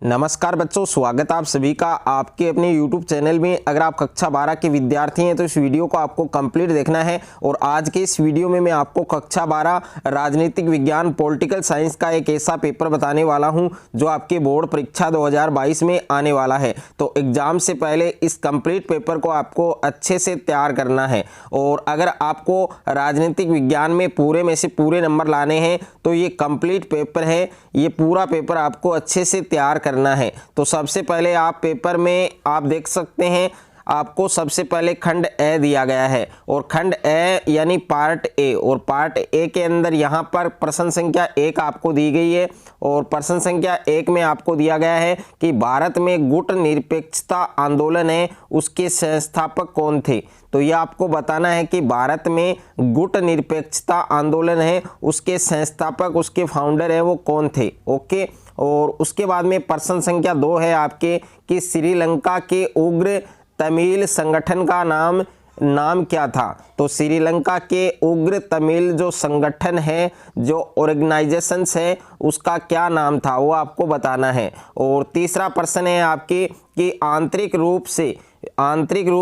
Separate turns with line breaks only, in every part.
नमस्कार बच्चों, स्वागत आप सभी का आपके अपने YouTube चैनल में। अगर आप कक्षा 12 के विद्यार्थी हैं तो इस वीडियो को आपको कंप्लीट देखना है। और आज के इस वीडियो में मैं आपको कक्षा 12 राजनीतिक विज्ञान पॉलिटिकल साइंस का एक ऐसा पेपर बताने वाला हूं जो आपके बोर्ड परीक्षा 2022 में आने वाला है। तो एग्जाम से पहले इस कंप्लीट पेपर को आपको अच्छे से तैयार करना है। और अगर आपको राजनीतिक विज्ञान में पूरे में से पूरे नंबर लाने हैं तो ये कंप्लीट पेपर है, ये पूरा पेपर आपको अच्छे से तैयार करना है। तो सबसे पहले आप पेपर में आप देख सकते हैं, आपको सबसे पहले खंड ए दिया गया है। और खंड ए यानी पार्ट ए, और पार्ट ए के अंदर यहाँ पर प्रश्न संख्या 1 आपको दी गई है। और प्रश्न संख्या 1 में आपको दिया गया है कि भारत में गुट निरपेक्षता आंदोलन है, उसके संस्थापक कौन थे। तो ये आपको बताना है कि भारत में गुट निरपेक्षता आंदोलन है, उसके संस्थापक, उसके फाउंडर है वो कौन थे। ओके। और उसके बाद में प्रश्न संख्या 2 है आपके कि श्रीलंका के उग्र तमिल संगठन का नाम क्या था। तो श्रीलंका के उग्र तमिल जो संगठन है, जो ऑर्गेनाइजेशंस है, उसका क्या नाम था वो आपको बताना है। और तीसरा प्रश्न है आपके कि आंतरिक रूप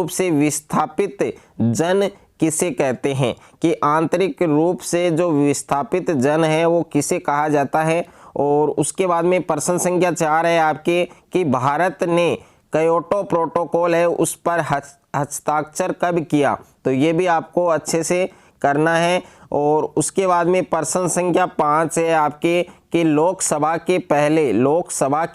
से विस्थापित जन किसे कहते हैं, कि आंतरिक रूप से जो विस्थापित जन है वो किसे कहा जाता है। और उसके बाद में प्रश्न संख्या 4 है आपके कि भारत ने क्योटो प्रोटोकॉल है उस पर हस्ताक्षर कब किया। तो ये भी आपको अच्छे से करना है। और उसके बाद में प्रश्न संख्या 5 है आपके कि लोकसभा के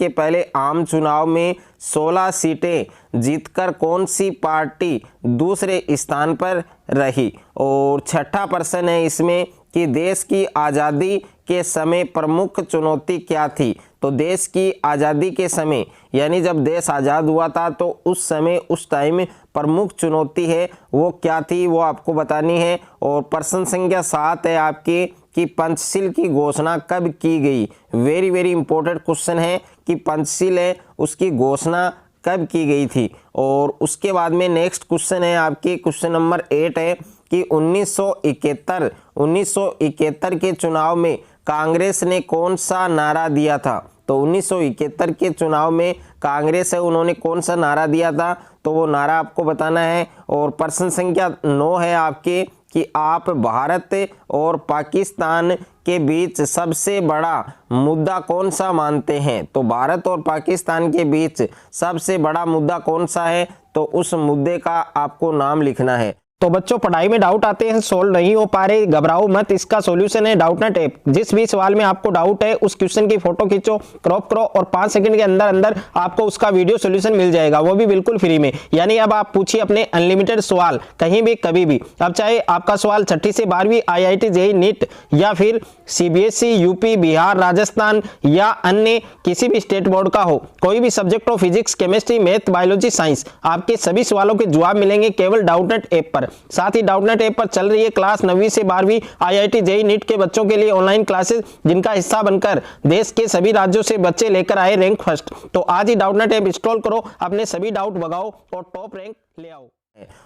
पहले आम चुनाव में 16 सीटें जीतकर कौन सी पार्टी दूसरे स्थान पर रही। और छठा प्रश्न है इसमें कि देश की आज़ादी के समय प्रमुख चुनौती क्या थी। तो देश की आज़ादी के समय यानी जब देश आज़ाद हुआ था तो उस समय उस टाइम प्रमुख चुनौती है वो क्या थी, वो आपको बतानी है। और प्रश्न संख्या 7 है आपकी कि पंचशील की घोषणा कब की गई। वेरी वेरी इंपॉर्टेंट क्वेश्चन है कि पंचशील है उसकी घोषणा कब की गई थी। और उसके बाद में नेक्स्ट क्वेश्चन है आपकी क्वेश्चन नंबर 8 है कि 1971 के चुनाव में कांग्रेस ने कौन सा नारा दिया था। तो 1971 के चुनाव में कांग्रेस है उन्होंने कौन सा नारा दिया था, तो वो नारा आपको बताना है। और प्रश्न संख्या 9 है आपके कि आप भारत और पाकिस्तान के बीच सबसे बड़ा मुद्दा कौन सा मानते हैं। तो भारत और पाकिस्तान के बीच सबसे बड़ा मुद्दा कौन सा है, तो उस मुद्दे का आपको नाम लिखना है। तो बच्चों, पढ़ाई में डाउट आते हैं, सोल्व नहीं हो पा रहे, घबराओ मत, इसका सॉल्यूशन है डाउटनेट ऐप। जिस भी सवाल में आपको डाउट है उस क्वेश्चन की फोटो खींचो, क्रॉप करो और 5 सेकंड के अंदर आपको उसका वीडियो सॉल्यूशन मिल जाएगा, वो भी बिल्कुल फ्री में। यानी अब आप पूछिए अपने अनलिमिटेड सवाल कहीं भी कभी भी। अब चाहे आपका सवाल 6ठी से 12वीं IIT JEE नीट या फिर CBSE यूपी बिहार राजस्थान या अन्य किसी भी स्टेट बोर्ड का हो, कोई भी सब्जेक्ट हो, physics chemistry math biology science, आपके सभी सवालों के जवाब मिलेंगे केवल डाउटनेट ऐप पर। साथ ही डाउटनेट ऐप पर चल रही है क्लास 9वीं से 12वीं IIT JEE नीट के बच्चों के लिए ऑनलाइन क्लासेस, जिनका हिस्सा बनकर देश के सभी राज्यों से बच्चे लेकर आए रैंक फर्स्ट। तो आज ही डाउटनेट ऐप इंस्टॉल करो, अपने सभी डाउट भगाओ और टॉप रैंक ले आओ।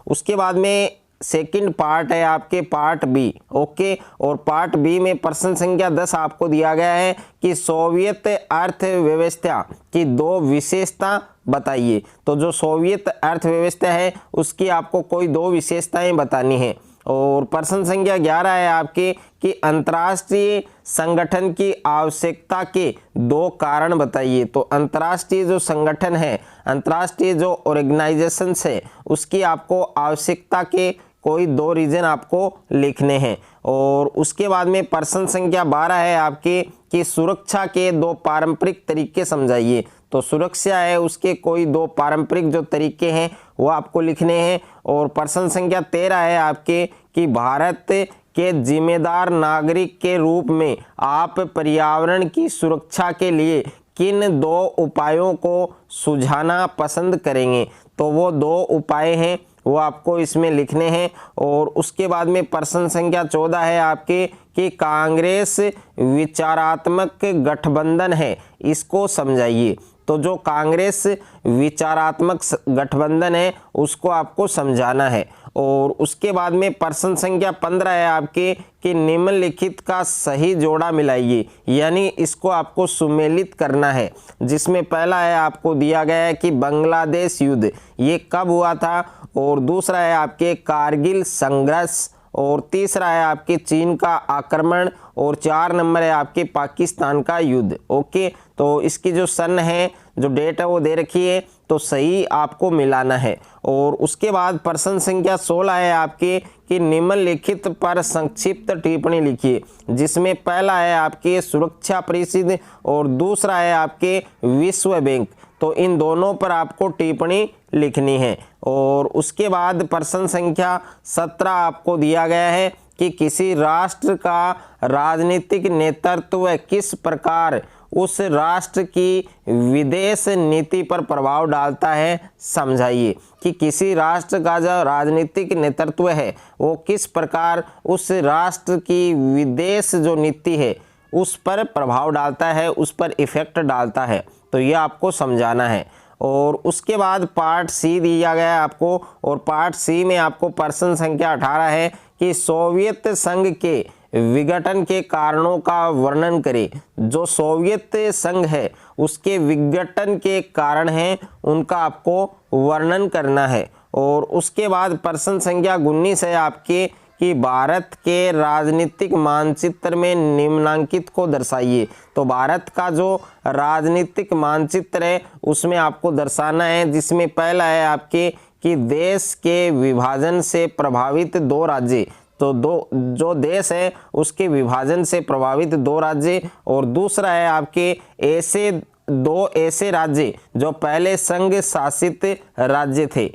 उसके बाद में सेकंड पार्ट है आपके पार्ट बी। ओके। और पार्ट बी में प्रश्न संख्या 10 आपको दिया गया है कि सोवियत अर्थव्यवस्था की 2 विशेषता बताइए। तो जो सोवियत अर्थव्यवस्था है उसकी आपको कोई 2 विशेषताएं बतानी है। और प्रश्न संख्या 11 है आपके कि अंतर्राष्ट्रीय संगठन की आवश्यकता के 2 कारण बताइए। तो अंतर्राष्ट्रीय जो संगठन है, अंतर्राष्ट्रीय जो ऑर्गेनाइजेशंस है, उसकी आपको आवश्यकता के कोई 2 रीजन आपको लिखने हैं। और उसके बाद में प्रश्न संख्या 12 है आपके कि सुरक्षा के 2 पारंपरिक तरीके समझाइए। तो सुरक्षा है उसके कोई 2 पारंपरिक जो तरीके हैं वो आपको लिखने हैं। और प्रश्न संख्या 13 है आपके कि भारत के जिम्मेदार नागरिक के रूप में आप पर्यावरण की सुरक्षा के लिए किन 2 उपायों को सुझाना पसंद करेंगे। तो वो 2 उपाय हैं वो आपको इसमें लिखने हैं। और उसके बाद में प्रश्न संख्या 14 है आपके कि कांग्रेस विचारात्मक गठबंधन है, इसको समझाइए। तो जो कांग्रेस विचारात्मक गठबंधन है उसको आपको समझाना है। और उसके बाद में प्रश्न संख्या 15 है आपके कि निम्नलिखित का सही जोड़ा मिलाइए, यानी इसको आपको सुमेलित करना है, जिसमें पहला है आपको दिया गया है कि बांग्लादेश युद्ध ये कब हुआ था, और दूसरा है आपके कारगिल संघर्ष, और तीसरा है आपके चीन का आक्रमण, और 4 नंबर है आपके पाकिस्तान का युद्ध। ओके, तो इसकी जो सन है, जो डेट है वो दे रखी है, तो सही आपको मिलाना है। और उसके बाद प्रश्न संख्या 16 है आपके कि निम्नलिखित पर संक्षिप्त टिप्पणी लिखिए, जिसमें पहला है आपके सुरक्षा परिषद और दूसरा है आपके विश्व बैंक। तो इन दोनों पर आपको टिप्पणी लिखनी है। और उसके बाद प्रश्न संख्या 17 आपको दिया गया है कि किसी राष्ट्र का राजनीतिक नेतृत्व किस प्रकार उस राष्ट्र की विदेश नीति पर प्रभाव डालता है, समझाइए। कि किसी राष्ट्र का जो राजनीतिक नेतृत्व है वो किस प्रकार उस राष्ट्र की विदेश जो नीति है उस पर प्रभाव डालता है, उस पर इफेक्ट डालता है, तो ये आपको समझाना है। और उसके बाद पार्ट सी दिया गया है आपको, और पार्ट सी में आपको प्रश्न संख्या 18 है कि सोवियत संघ के विघटन के कारणों का वर्णन करें। जो सोवियत संघ है उसके विघटन के कारण हैं उनका आपको वर्णन करना है। और उसके बाद प्रश्न संख्या 19 है आपके कि भारत के राजनीतिक मानचित्र में निम्नांकित को दर्शाइए। तो भारत का जो राजनीतिक मानचित्र है उसमें आपको दर्शाना है, जिसमें पहला है आपके कि देश के विभाजन से प्रभावित 2 राज्य, तो जो देश है उसके विभाजन से प्रभावित 2 राज्य, और दूसरा है आपके ऐसे 2 ऐसे राज्य जो पहले संघ शासित राज्य थे।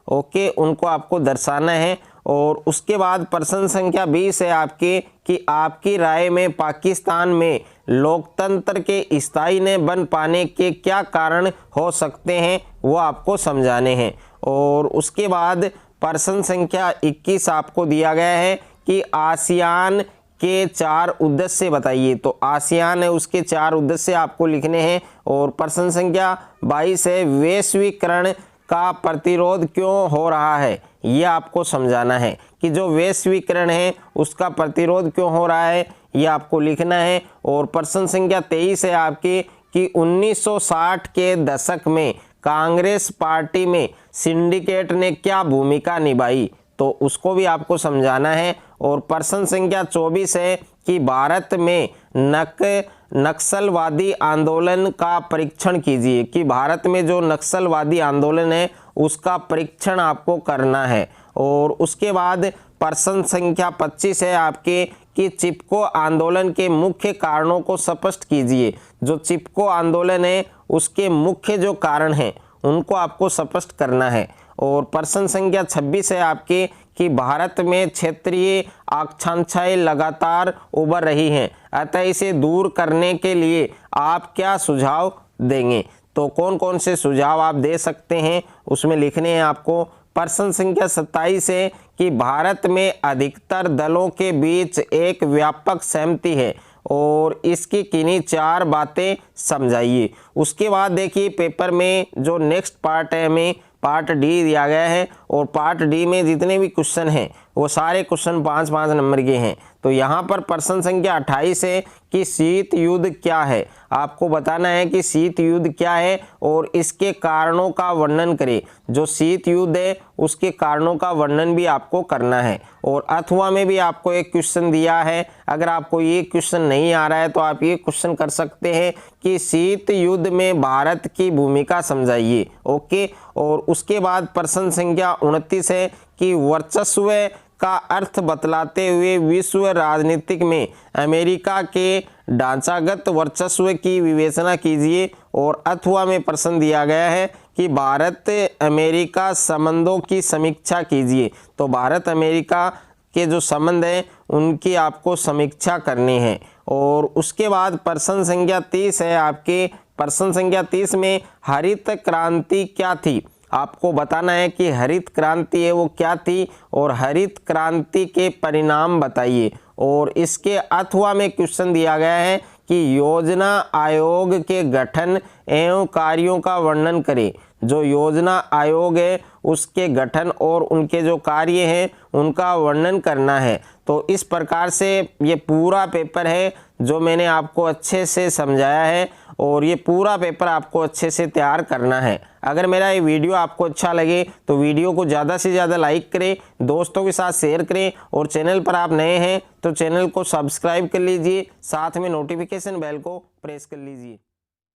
ओके, उनको आपको दर्शाना है। और उसके बाद प्रश्न संख्या 20 है आपके कि आपकी राय में पाकिस्तान में लोकतंत्र के स्थायी न बन पाने के क्या कारण हो सकते हैं, वो आपको समझाने हैं। और उसके बाद प्रश्न संख्या 21 आपको दिया गया है कि आसियान के 4 उद्देश्य बताइए। तो आसियान है उसके 4 उद्देश्य आपको लिखने हैं। और प्रश्न संख्या 22 है वैश्वीकरण का प्रतिरोध क्यों हो रहा है, ये आपको समझाना है कि जो वैश्वीकरण है उसका प्रतिरोध क्यों हो रहा है, ये आपको लिखना है। और प्रश्न संख्या 23 है आपकी कि 1960 के दशक में कांग्रेस पार्टी में सिंडिकेट ने क्या भूमिका निभाई, तो उसको भी आपको समझाना है। और प्रश्न संख्या 24 है कि भारत में नक्सलवादी आंदोलन का परीक्षण कीजिए, कि भारत में जो नक्सलवादी आंदोलन है उसका परीक्षण आपको करना है। और उसके बाद प्रश्न संख्या 25 है आपके कि चिपको आंदोलन के मुख्य कारणों को स्पष्ट कीजिए। जो चिपको आंदोलन है उसके मुख्य जो कारण हैं उनको आपको स्पष्ट करना है। और प्रश्न संख्या 26 है आपके कि भारत में क्षेत्रीय आकांक्षाएं लगातार उभर रही हैं, अतः इसे दूर करने के लिए आप क्या सुझाव देंगे। तो कौन कौन से सुझाव आप दे सकते हैं उसमें लिखने हैं आपको। प्रश्न संख्या 27 है कि भारत में अधिकतर दलों के बीच एक व्यापक सहमति है और इसकी किन्हीं 4 बातें समझाइए। उसके बाद देखिए पेपर में जो नेक्स्ट पार्ट है हमें पार्ट डी दिया गया है, और पार्ट डी में जितने भी क्वेश्चन हैं वो सारे क्वेश्चन 5-5 नंबर के हैं। तो यहाँ पर प्रश्न संख्या 28 है कि शीत युद्ध क्या है। आपको बताना है कि शीत युद्ध क्या है और इसके कारणों का वर्णन करें। जो शीत युद्ध है उसके कारणों का वर्णन भी आपको करना है। और अथवा में भी आपको एक क्वेश्चन दिया है, अगर आपको ये क्वेश्चन नहीं आ रहा है तो आप ये क्वेश्चन कर सकते हैं कि शीत युद्ध में भारत की भूमिका समझाइए। ओके, और उसके बाद प्रश्न संख्या 29 है कि वर्चस्व का अर्थ बतलाते हुए विश्व राजनीतिक में अमेरिका के ढांचागत वर्चस्व की विवेचना कीजिए। और अथवा में प्रश्न दिया गया है कि भारत अमेरिका संबंधों की समीक्षा कीजिए। तो भारत अमेरिका के जो संबंध हैं उनकी आपको समीक्षा करनी है। और उसके बाद प्रश्न संख्या 30 है आपके। प्रश्न संख्या 30 में हरित क्रांति क्या थी, आपको बताना है कि हरित क्रांति है वो क्या थी और हरित क्रांति के परिणाम बताइए। और इसके अथवा में क्वेश्चन दिया गया है कि योजना आयोग के गठन एवं कार्यों का वर्णन करें। जो योजना आयोग है उसके गठन और उनके जो कार्य हैं उनका वर्णन करना है। तो इस प्रकार से ये पूरा पेपर है जो मैंने आपको अच्छे से समझाया है और ये पूरा पेपर आपको अच्छे से तैयार करना है। अगर मेरा ये वीडियो आपको अच्छा लगे तो वीडियो को ज़्यादा से ज़्यादा लाइक करें, दोस्तों के साथ शेयर करें और चैनल पर आप नए हैं तो चैनल को सब्सक्राइब कर लीजिए, साथ में नोटिफिकेशन बेल को प्रेस कर लीजिए।